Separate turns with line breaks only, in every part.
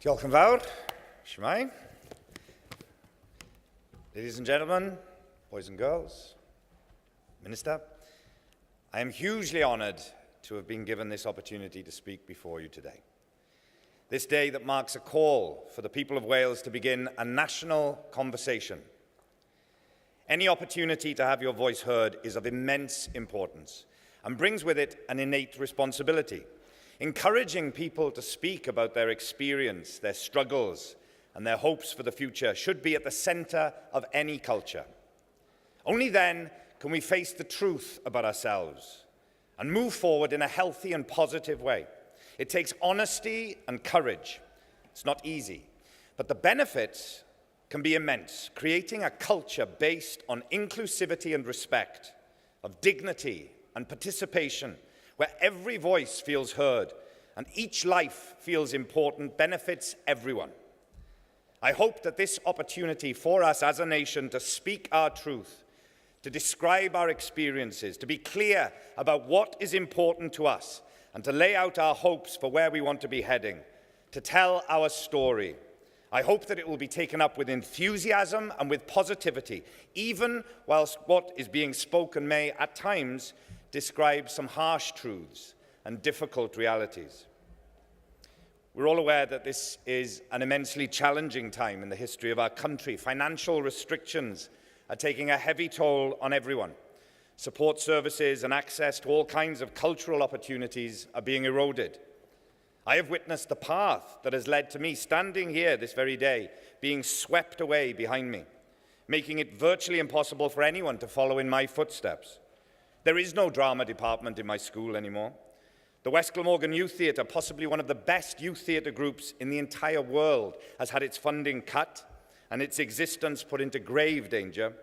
Diolch yn fawr. Shmai. Ladies and gentlemen, boys and girls, Minister, I am hugely honoured to have been given this opportunity to speak before you today. This day that marks a call for the people of Wales to begin a national conversation. Any opportunity to have your voice heard is of immense importance and brings with it an innate responsibility. Encouraging people to speak about their experience, their struggles, and their hopes for the future should be at the centre of any culture. Only then can we face the truth about ourselves and move forward in a healthy and positive way. It takes honesty and courage. It's not easy, but the benefits can be immense, creating a culture based on inclusivity and respect, of dignity and participation, where every voice feels heard and each life feels important, benefits everyone. I hope that this opportunity for us as a nation to speak our truth, to describe our experiences, to be clear about what is important to us, and to lay out our hopes for where we want to be heading, to tell our story. I hope that it will be taken up with enthusiasm and with positivity, even whilst what is being spoken may, at times, describe some harsh truths and difficult realities. We're all aware that this is an immensely challenging time in the history of our country. Financial restrictions are taking a heavy toll on everyone. Support services and access to all kinds of cultural opportunities are being eroded. I have witnessed the path that has led to me standing here this very day, being swept away behind me, making it virtually impossible for anyone to follow in my footsteps. There is no drama department in my school anymore. The West Glamorgan Youth Theatre, possibly one of the best youth theatre groups in the entire world, has had its funding cut and its existence put into grave danger.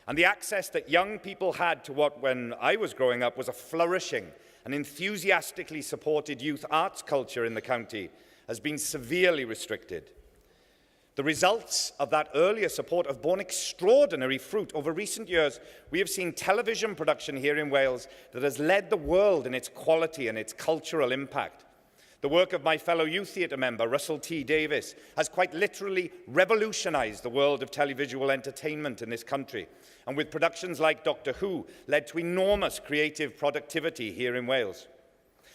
And the access that young people had to what, when I was growing up, was a flourishing and enthusiastically supported youth arts culture in the county has been severely restricted. The results of that earlier support have borne extraordinary fruit. Over recent years, we have seen television production here in Wales that has led the world in its quality and its cultural impact. The work of my fellow youth theatre member, Russell T. Davies, has quite literally revolutionised the world of televisual entertainment in this country, and with productions like Doctor Who, led to enormous creative productivity here in Wales.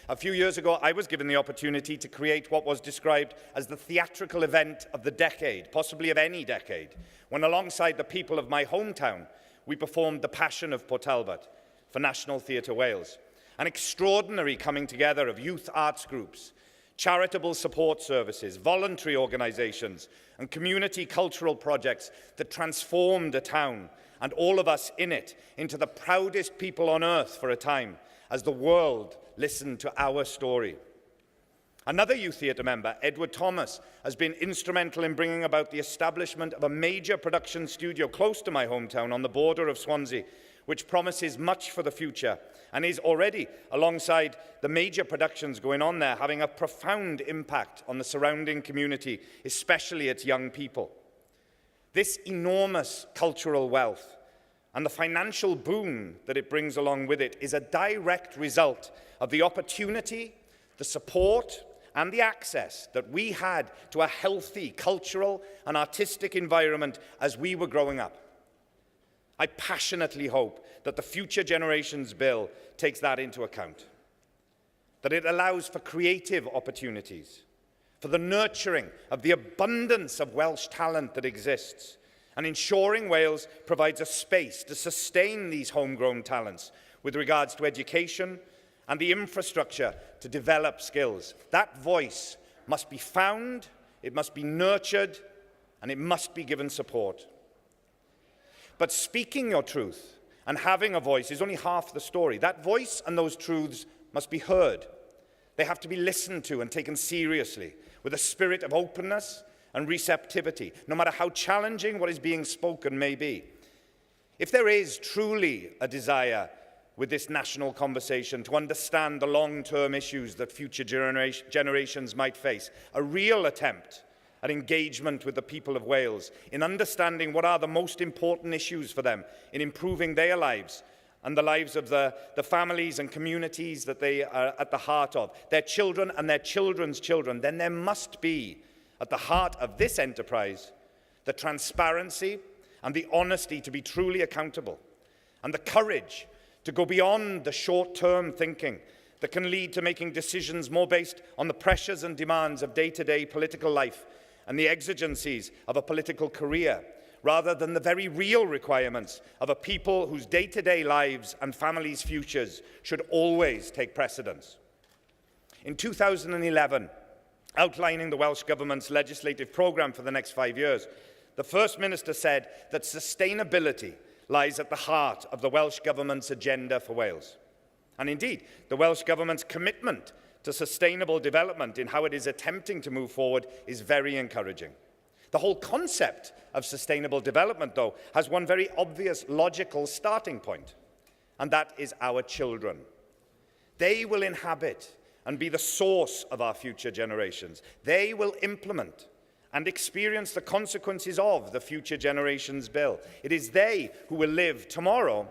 A few years ago, I was given the opportunity to create what was described as the theatrical event of the decade, possibly of any decade, when alongside the people of my hometown, we performed The Passion of Port Talbot for National Theatre Wales. An extraordinary coming together of youth arts groups, charitable support services, voluntary organisations, and community cultural projects that transformed a town and all of us in it into the proudest people on earth for a time, as the world listened to our story. Another youth theatre member, Edward Thomas, has been instrumental in bringing about the establishment of a major production studio close to my hometown on the border of Swansea, which promises much for the future and is already, alongside the major productions going on there, having a profound impact on the surrounding community, especially its young people. This enormous cultural wealth and the financial boon that it brings along with it is a direct result of the opportunity, the support, and the access that we had to a healthy cultural and artistic environment as we were growing up. I passionately hope that the Future Generations Bill takes that into account, that it allows for creative opportunities, for the nurturing of the abundance of Welsh talent that exists, and ensuring Wales provides a space to sustain these homegrown talents with regards to education and the infrastructure to develop skills. That voice must be found, it must be nurtured, and it must be given support. But speaking your truth and having a voice is only half the story. That voice and those truths must be heard. They have to be listened to and taken seriously with a spirit of openness and receptivity, no matter how challenging what is being spoken may be. If there is truly a desire with this national conversation to understand the long-term issues that future generations might face, a real attempt at engagement with the people of Wales in understanding what are the most important issues for them in improving their lives and the lives of the families and communities that they are at the heart of, their children and their children's children, then there must be at the heart of this enterprise, the transparency and the honesty to be truly accountable, and the courage to go beyond the short-term thinking that can lead to making decisions more based on the pressures and demands of day-to-day political life and the exigencies of a political career, rather than the very real requirements of a people whose day-to-day lives and families' futures should always take precedence. In 2011, outlining the Welsh Government's legislative programme for the next 5 years, the First Minister said that sustainability lies at the heart of the Welsh Government's agenda for Wales. And indeed, the Welsh Government's commitment to sustainable development in how it is attempting to move forward is very encouraging. The whole concept of sustainable development, though, has one very obvious logical starting point, and that is our children. They will inhabit and be the source of our future generations. They will implement and experience the consequences of the Future Generations Bill. It is they who will live tomorrow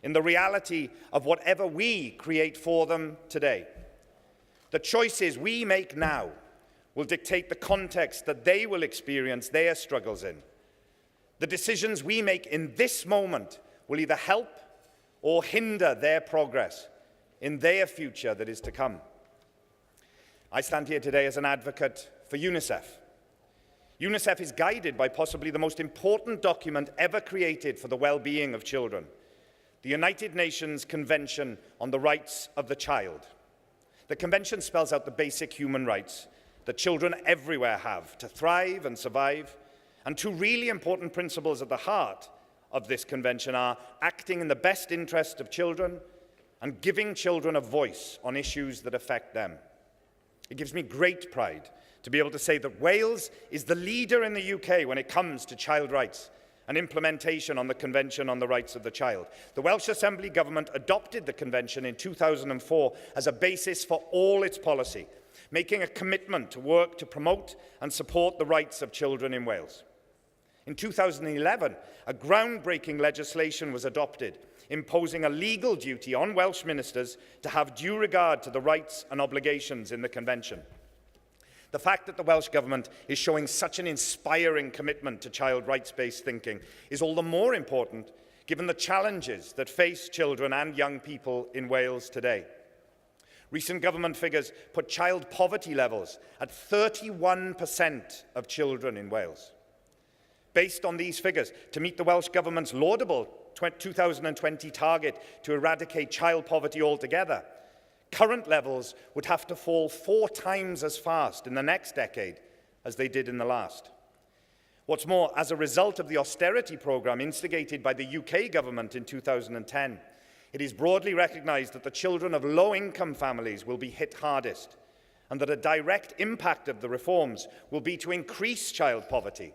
in the reality of whatever we create for them today. The choices we make now will dictate the context that they will experience their struggles in. The decisions we make in this moment will either help or hinder their progress in their future that is to come. I stand here today as an advocate for UNICEF. UNICEF is guided by possibly the most important document ever created for the well-being of children, the United Nations Convention on the Rights of the Child. The Convention spells out the basic human rights that children everywhere have to thrive and survive, and two really important principles at the heart of this convention are acting in the best interest of children and giving children a voice on issues that affect them. It gives me great pride to be able to say that Wales is the leader in the UK when it comes to child rights and implementation on the Convention on the Rights of the Child. The Welsh Assembly Government adopted the Convention in 2004 as a basis for all its policy, making a commitment to work to promote and support the rights of children in Wales. In 2011, a groundbreaking legislation was adopted, imposing a legal duty on Welsh ministers to have due regard to the rights and obligations in the Convention. The fact that the Welsh Government is showing such an inspiring commitment to child rights-based thinking is all the more important given the challenges that face children and young people in Wales today. Recent government figures put child poverty levels at 31% of children in Wales. Based on these figures, to meet the Welsh Government's laudable 2020 target to eradicate child poverty altogether, current levels would have to fall 4 times as fast in the next decade as they did in the last. What's more, as a result of the austerity programme instigated by the UK government in 2010, it is broadly recognised that the children of low-income families will be hit hardest, and that a direct impact of the reforms will be to increase child poverty,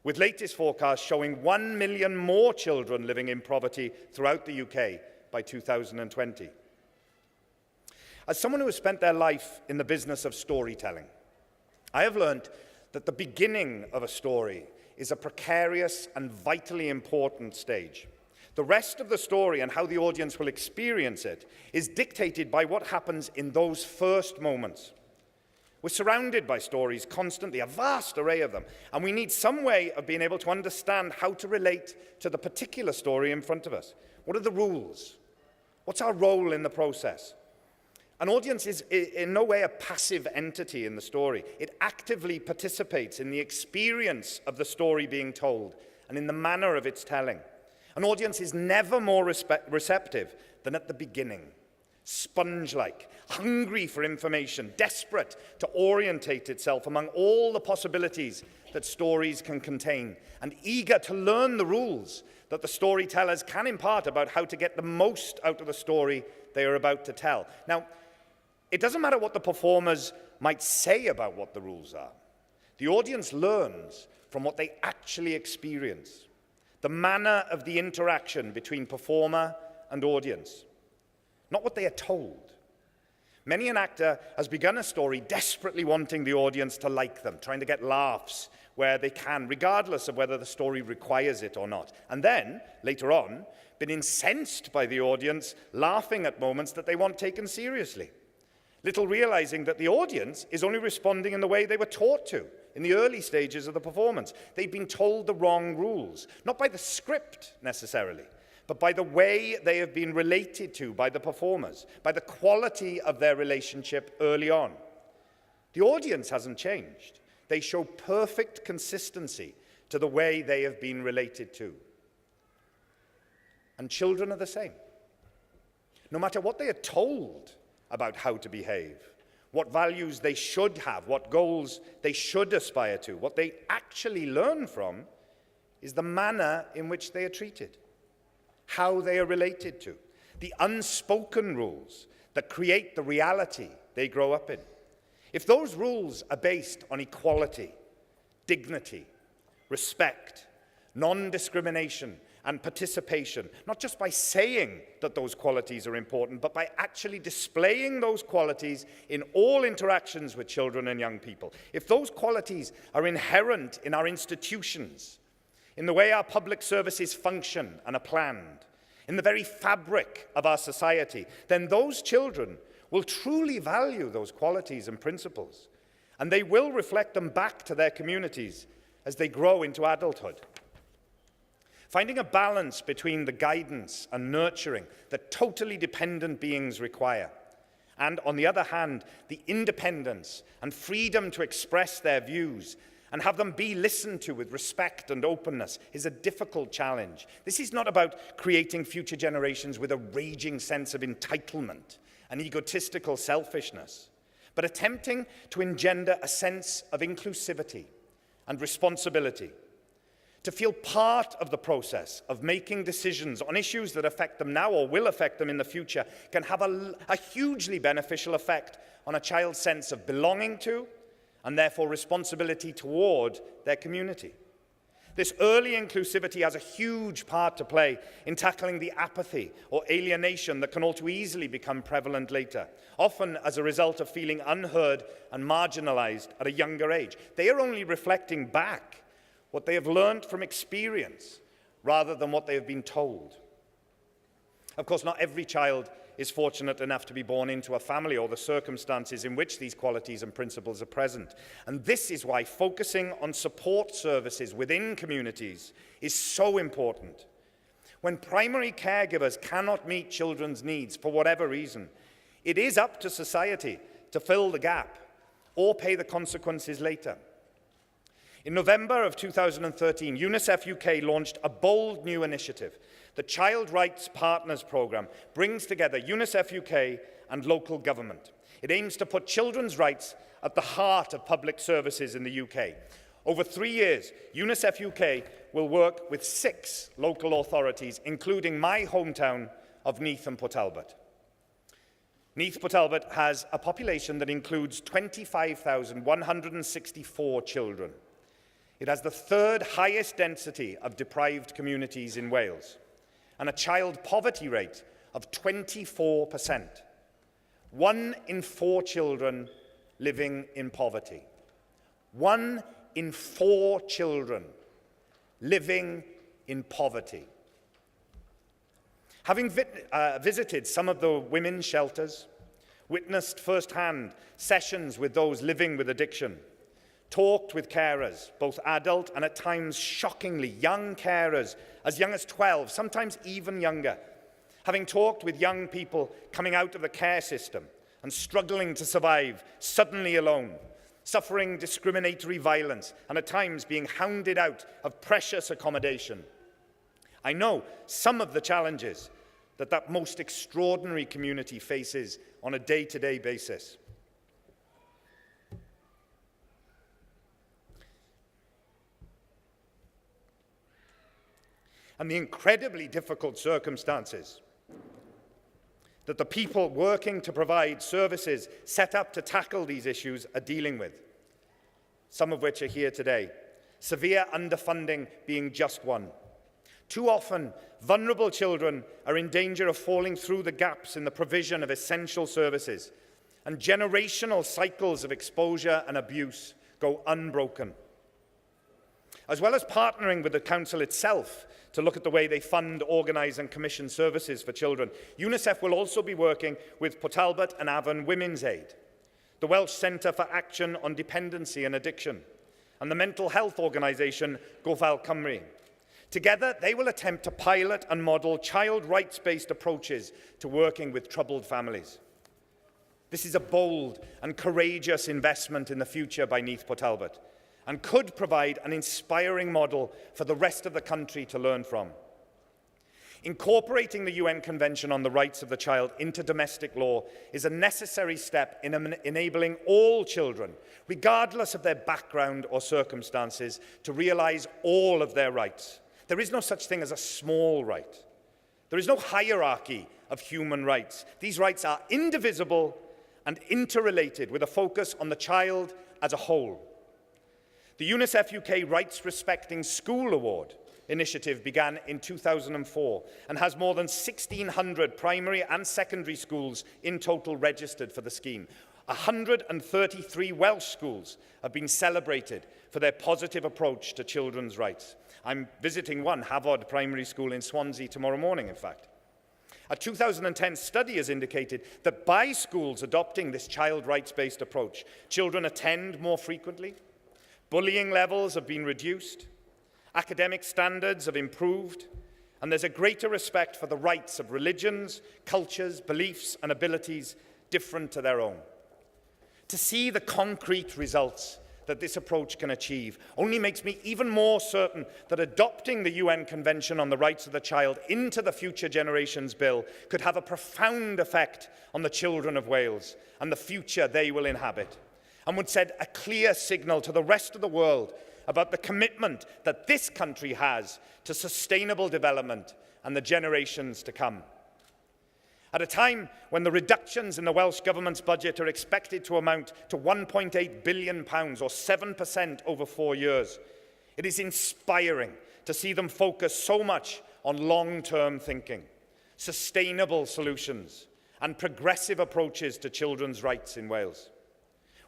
with latest forecasts showing 1 million more children living in poverty throughout the UK by 2020. As someone who has spent their life in the business of storytelling, I have learned that the beginning of a story is a precarious and vitally important stage. The rest of the story and how the audience will experience it is dictated by what happens in those first moments. We're surrounded by stories constantly, a vast array of them, and we need some way of being able to understand how to relate to the particular story in front of us. What are the rules? What's our role in the process? An audience is in no way a passive entity in the story. It actively participates in the experience of the story being told and in the manner of its telling. An audience is never more receptive than at the beginning. Sponge-like, hungry for information, desperate to orientate itself among all the possibilities that stories can contain, and eager to learn the rules that the storytellers can impart about how to get the most out of the story they are about to tell. Now, it doesn't matter what the performers might say about what the rules are. The audience learns from what they actually experience, the manner of the interaction between performer and audience, not what they are told. Many an actor has begun a story desperately wanting the audience to like them, trying to get laughs where they can, regardless of whether the story requires it or not. And then, later on, been incensed by the audience, laughing at moments that they want taken seriously, little realizing that the audience is only responding in the way they were taught to, in the early stages of the performance. They'd been told the wrong rules, not by the script necessarily, but by the way they have been related to by the performers, by the quality of their relationship early on. The audience hasn't changed. They show perfect consistency to the way they have been related to. And children are the same. No matter what they are told about how to behave, what values they should have, what goals they should aspire to, what they actually learn from is the manner in which they are treated, how they are related to, the unspoken rules that create the reality they grow up in. If those rules are based on equality, dignity, respect, non-discrimination, and participation, not just by saying that those qualities are important, but by actually displaying those qualities in all interactions with children and young people. If those qualities are inherent in our institutions, in the way our public services function and are planned, in the very fabric of our society, then those children will truly value those qualities and principles, and they will reflect them back to their communities as they grow into adulthood. Finding a balance between the guidance and nurturing that totally dependent beings require, and on the other hand, the independence and freedom to express their views and have them be listened to with respect and openness is a difficult challenge. This is not about creating future generations with a raging sense of entitlement and egotistical selfishness, but attempting to engender a sense of inclusivity and responsibility, to feel part of the process of making decisions on issues that affect them now or will affect them in the future can have a hugely beneficial effect on a child's sense of belonging to and therefore responsibility toward their community. This early inclusivity has a huge part to play in tackling the apathy or alienation that can all too easily become prevalent later, often as a result of feeling unheard and marginalized at a younger age. They are only reflecting back what they have learned from experience rather than what they have been told. Of course, not every child is fortunate enough to be born into a family or the circumstances in which these qualities and principles are present. And this is why focusing on support services within communities is so important. When primary caregivers cannot meet children's needs for whatever reason, it is up to society to fill the gap or pay the consequences later. In November of 2013, UNICEF UK launched a bold new initiative. The Child Rights Partners Programme brings together UNICEF UK and local government. It aims to put children's rights at the heart of public services in the UK. Over 3 years, UNICEF UK will work with 6 local authorities, including my hometown of Neath and Port Talbot. Neath Port Talbot has a population that includes 25,164 children. It has the 3rd highest density of deprived communities in Wales and a child poverty rate of 24%. 1 in 4 children living in poverty. 1 in 4 children living in poverty. Having visited some of the women's shelters, witnessed firsthand sessions with those living with addiction, talked with carers, both adult and at times shockingly young carers, as young as 12, sometimes even younger. Having talked with young people coming out of the care system and struggling to survive, suddenly alone, suffering discriminatory violence, and at times being hounded out of precious accommodation. I know some of the challenges that most extraordinary community faces on a day-to-day basis. And the incredibly difficult circumstances that the people working to provide services set up to tackle these issues are dealing with, some of which are here today. Severe underfunding being just one. Too often, vulnerable children are in danger of falling through the gaps in the provision of essential services, and generational cycles of exposure and abuse go unbroken. As well as partnering with the Council itself to look at the way they fund, organise and commission services for children, UNICEF will also be working with Port Talbot and Avon Women's Aid, the Welsh Centre for Action on Dependency and Addiction, and the mental health organisation Gofal Cymru. Together, they will attempt to pilot and model child rights-based approaches to working with troubled families. This is a bold and courageous investment in the future by Neath Port Talbot and could provide an inspiring model for the rest of the country to learn from. Incorporating the UN Convention on the Rights of the Child into domestic law is a necessary step in enabling all children, regardless of their background or circumstances, to realise all of their rights. There is no such thing as a small right. There is no hierarchy of human rights. These rights are indivisible and interrelated, with a focus on the child as a whole. The UNICEF UK Rights Respecting School Award initiative began in 2004 and has more than 1,600 primary and secondary schools in total registered for the scheme. 133 Welsh schools have been celebrated for their positive approach to children's rights. I'm visiting one, Hafod Primary School in Swansea, tomorrow morning, in fact. A 2010 study has indicated that by schools adopting this child rights-based approach, children attend more frequently, bullying levels have been reduced, academic standards have improved, and there's a greater respect for the rights of religions, cultures, beliefs, and abilities different to their own. To see the concrete results that this approach can achieve only makes me even more certain that adopting the UN Convention on the Rights of the Child into the Future Generations Bill could have a profound effect on the children of Wales and the future they will inhabit, and would send a clear signal to the rest of the world about the commitment that this country has to sustainable development and the generations to come. At a time when the reductions in the Welsh Government's budget are expected to amount to £1.8 billion, or 7% over 4 years, it is inspiring to see them focus so much on long-term thinking, sustainable solutions, and progressive approaches to children's rights in Wales.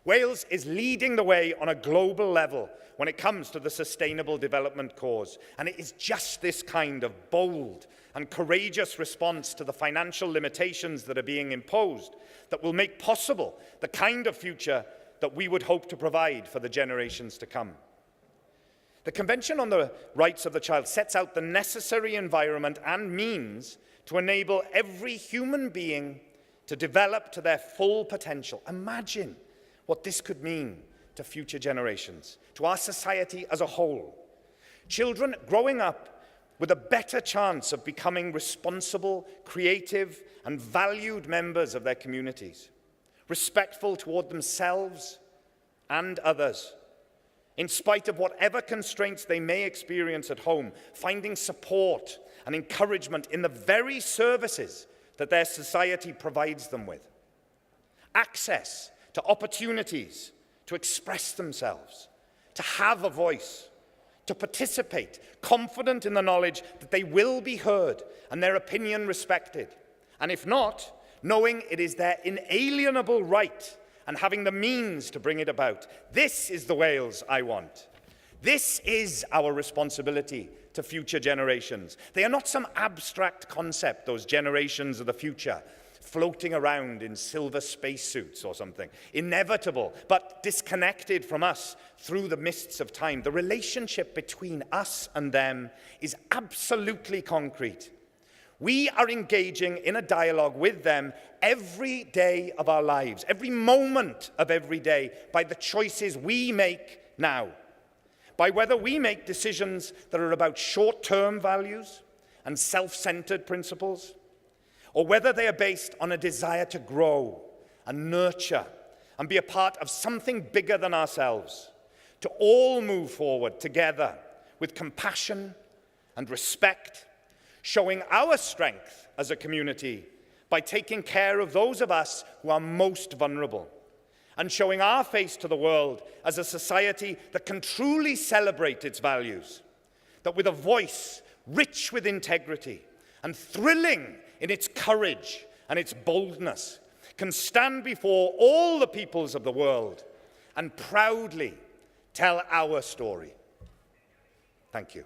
Wales is leading the way on a global level when it comes to the sustainable development cause, and it is just this kind of bold and courageous response to the financial limitations that are being imposed that will make possible the kind of future that we would hope to provide for the generations to come. The Convention on the Rights of the Child sets out the necessary environment and means to enable every human being to develop to their full potential. Imagine what this could mean to future generations, to our society as a whole. Children growing up with a better chance of becoming responsible, creative, and valued members of their communities, respectful toward themselves and others, in spite of whatever constraints they may experience at home, finding support and encouragement in the very services that their society provides them with. Access to opportunities to express themselves, to have a voice, to participate, confident in the knowledge that they will be heard and their opinion respected. And if not, knowing it is their inalienable right and having the means to bring it about. This is the Wales I want. This is our responsibility to future generations. They are not some abstract concept, those generations of the future, floating around in silver spacesuits or something. Inevitable, but disconnected from us through the mists of time. The relationship between us and them is absolutely concrete. We are engaging in a dialogue with them every day of our lives, every moment of every day, by the choices we make now, by whether we make decisions that are about short-term values and self-centered principles, or whether they are based on a desire to grow and nurture and be a part of something bigger than ourselves, to all move forward together with compassion and respect, showing our strength as a community by taking care of those of us who are most vulnerable, and showing our face to the world as a society that can truly celebrate its values, that with a voice rich with integrity and thrilling in its courage and its boldness, can stand before all the peoples of the world and proudly tell our story. Thank you.